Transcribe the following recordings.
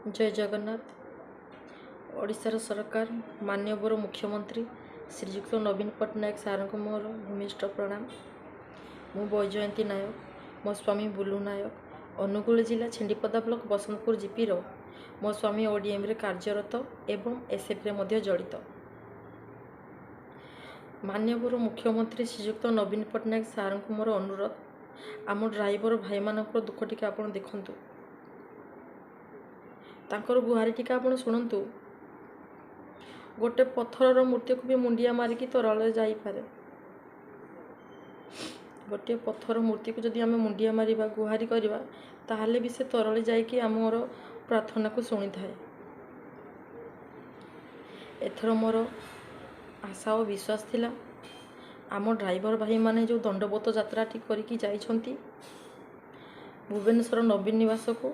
जय जगन्नाथ। ओडिशार सरकार माननीय मुख्यमंत्री श्रीजुक्त नवीन पट्टनायक सार को मोर भूमिष्ठ प्रणाम। मु बैजयंती नायक, मो स्वामी बुलू नायक, अनुगुल जिला छिंडीपदा ब्लॉक बसंतपुर जीपी मो स्वामी ओडीएम रे कार्यरत एवं एसएफ रे मध्य जड़ित। माननीय मुख्यमंत्री श्रीजुक्त नवीन पट्टनायक सार को मोर अनुरोध, आम ड्राइवर भाई मान दुख टी आप देखु, तांकर गुहारी टी आप शुणु। गोटे पत्थर मूर्ति को भी मुंडिया मारिकी तराले जाइपारे। गोटे पत्थर मूर्ति को जदि आम मुंडिया मारिबा गुहारी करवा ताहले भी से तराले जाइकी आमर प्रार्थना को शुणी थाए। एथर मोर आशा और विश्वास थिला आम ड्राइवर भाई माने जो दंडबोत यात्रा टी करिकी जाइछंती भुवनेश्वर नवीन निवास को,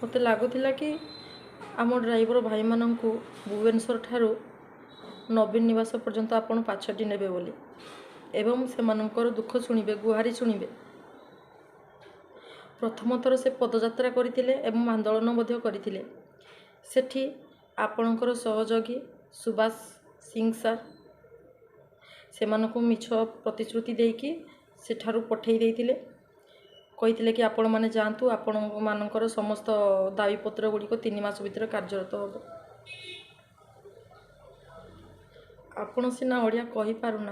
मते लागुथिला कि आम ड्राइवर भाई मानंकु भुवनेश्वर ठारू नवीन निवास पर्यंत आपण पाछटी नेबे बोली एवं से मानकर दुख शुणिबे, गुहारी शुणिबे। प्रथम थर से पदयात्रा करथिले एवं आंदोलन मध्य करथिले। सेठी आपणकर सहयोगी सुभाष सिंह सार से मानको मिछ प्रतिश्रुति देकी सेठारू पठेई देइथिले, कही कि आपण मैंने जातु आपण मानकर समस्त दाबीपत्र गुड़िक 3 मास भितर कार्यरत हम। आपण सीना ओडिया कही पारुना,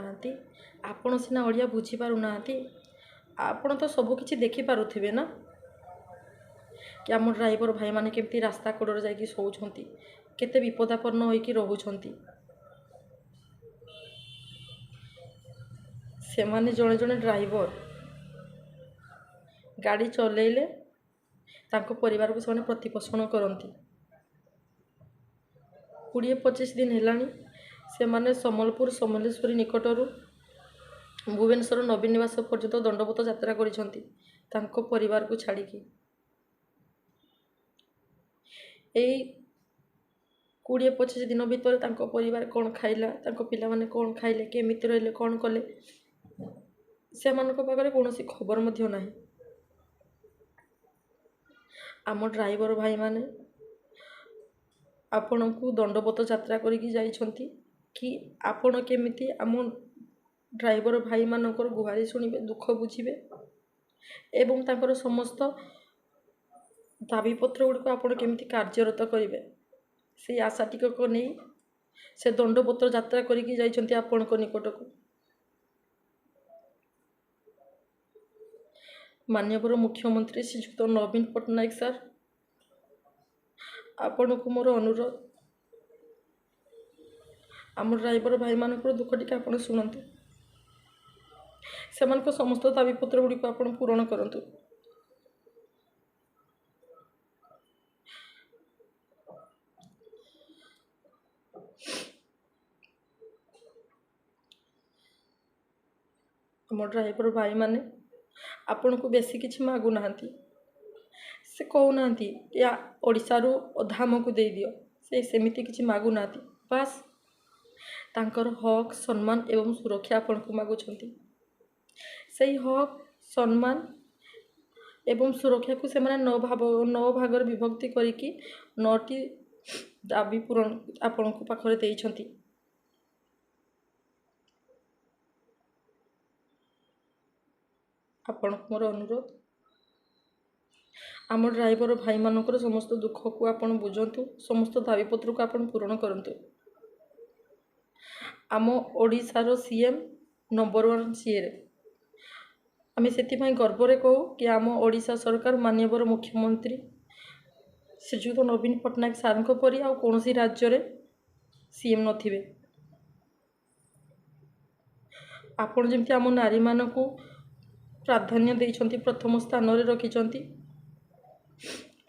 आपण सीना ओडिया बुझी पारुना, आपण तो सबकि देखी पारुथिबे ना कि आम ड्राइवर भाई माने केमती रास्ता कोडर जाइकी शोउछंती, केते विपदापन्न होइकी रहुछंती। से माने जणे जणे ड्राइवर गाड़ी चलेले तांको परिवार को से प्रतिपोषण करती। 20-25 दिन हेलानी से माने सम्बलपुर समलेश्वरी निकटरू भुवनेश्वर नवीन निवास पर्यंत दंडबोत यात्रा करिसंती तांको परिवार को छाड़िकी। एई 20-25 दिन भितर तांको परिवार कौन खाइला, तांको पिला माने कौन खाइले, केमिति रहिले, कौन कले, से मानको पाखरे कोनोसी खबर मध्य नाही। आम ड्राइवर भाई माने आपण को दंडबोत यात्रा करिकी जाइछंती कि आपण केमिति आम ड्राइवर भाई मानकर गुहारी शुणिबे, दुख बुझिबे एवं तांकर समस्त दाबीपत्र गुड़िक आपण केमिति कार्यरत करिवे से आशा टिकक नहीं से दंडबोत यात्रा करिकी जाइछंती आपण को निकट को। माननीय मुख्यमंत्री श्रीजुक्त नवीन पट्टनायक सार, आपण को मोर अनुरोध, आम ड्राइवर भाई मानकर दुख टी आप शुणु, से समस्त दाबीपत्र गुड़िक आप पूरण करंतु। आम ड्राइवर भाई माने आपण को बेसी किछि मागु नाहंती, से कहूना या ओडिशारू धाम को दे दियो, से सेमिति किछि मागु नाहंती। बास तांकर हक सम्मान एवं सुरक्षा आपण को मागुछंती। सेही हक सम्मान एवं सुरक्षा को से माने 9 भागर विभक्ति करिकी 9टी दाबी पूरण आपण को पाखरे देइछंती। आपण मोर अनुरोध, आम ड्राइवर भाई मानकर समस्त दुख को आपण बुझंतु, समस्त दाबीपत्र को आपण पूरण करंतु। आम ओडिशार सीएम नंबर 1 सीए आम से गर्व कहू कि आम ओडिशा सरकार माननीय मुख्यमंत्री श्रीजुक्त नवीन पट्टनायक सार परी आ कौन राज्य रे सीएम नथिबे। आपण जेमती आम नारी मानकू प्राधान्य देइछंती, प्रथम स्थान रे रखिछंती,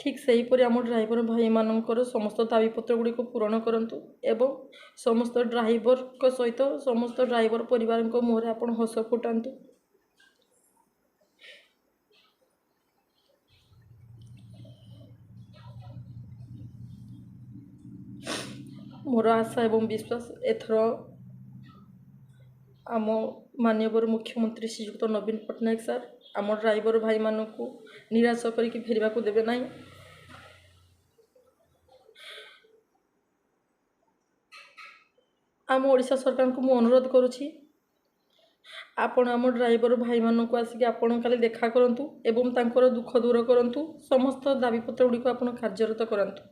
ठीक सही परी आम ड्राइवर भाई मानकर समस्त दाबीपत्र गुड़ी को पूरण करंतु एवं समस्त ड्राइवर को सहित समस्त ड्राइवर परिवार को मुहरे आपण हस फुटांतु। मोर आशा एवं विश्वास एथर आम माननीय मुख्यमंत्री श्रीजुक्त नवीन पट्टनायक सार आम ड्राइवर भाई मानू निराश करके फेरवा देवे ना। ଆମ ଓଡ଼ିଶା ସରକାରଙ୍କୁ ମୁଁ ଅନୁରୋଧ କରୁଛି, ଆପଣ ଆମ ଡ୍ରାଇଭର ଭାଇମାନଙ୍କୁ ଆସିକି ଆପଣ କାଲି ଦେଖା କରନ୍ତୁ ଏବଂ ତାଙ୍କର ଦୁଃଖ ଦୂର କରନ୍ତୁ। ସମସ୍ତ ଦାବିପତ୍ର ଗୁଡ଼ିକୁ ଆପଣ କାର୍ଯ୍ୟରତ କରାନ୍ତୁ।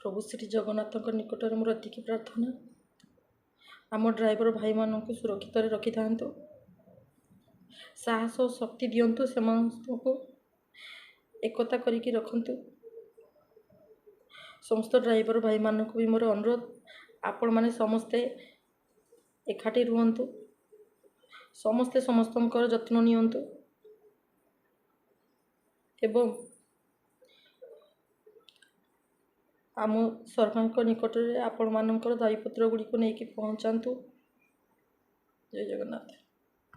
ପ୍ରଭୁ ଶ୍ରୀ ଜଗନ୍ନାଥଙ୍କ ନିକଟରେ ମୋର ଏତିକି ପ୍ରାର୍ଥନା, ଆମ ଡ୍ରାଇଭର ଭାଇମାନଙ୍କୁ ସୁରକ୍ଷିତରେ ରଖିଥାନ୍ତୁ, ସାହସ ଓ ଶକ୍ତି ଦିଅନ୍ତୁ, ସେମାନଙ୍କୁ ଏକତା କରିକି ରଖନ୍ତୁ। ସମସ୍ତ ଡ୍ରାଇଭର ଭାଇମାନଙ୍କୁ ବି ମୋର ଅନୁରୋଧ, ଆପଣମାନେ ସମସ୍ତେ ଏକାଠି ରୁହନ୍ତୁ, ସମସ୍ତେ ସମସ୍ତଙ୍କର ଯତ୍ନ ନିଅନ୍ତୁ ଏବଂ ଆମ ସରକାରଙ୍କ ନିକଟରେ ଆପଣମାନଙ୍କର ଦାବିପତ୍ର ଗୁଡ଼ିକୁ ନେଇକି ପହଞ୍ଚାନ୍ତୁ। ଜୟ ଜଗନ୍ନାଥ।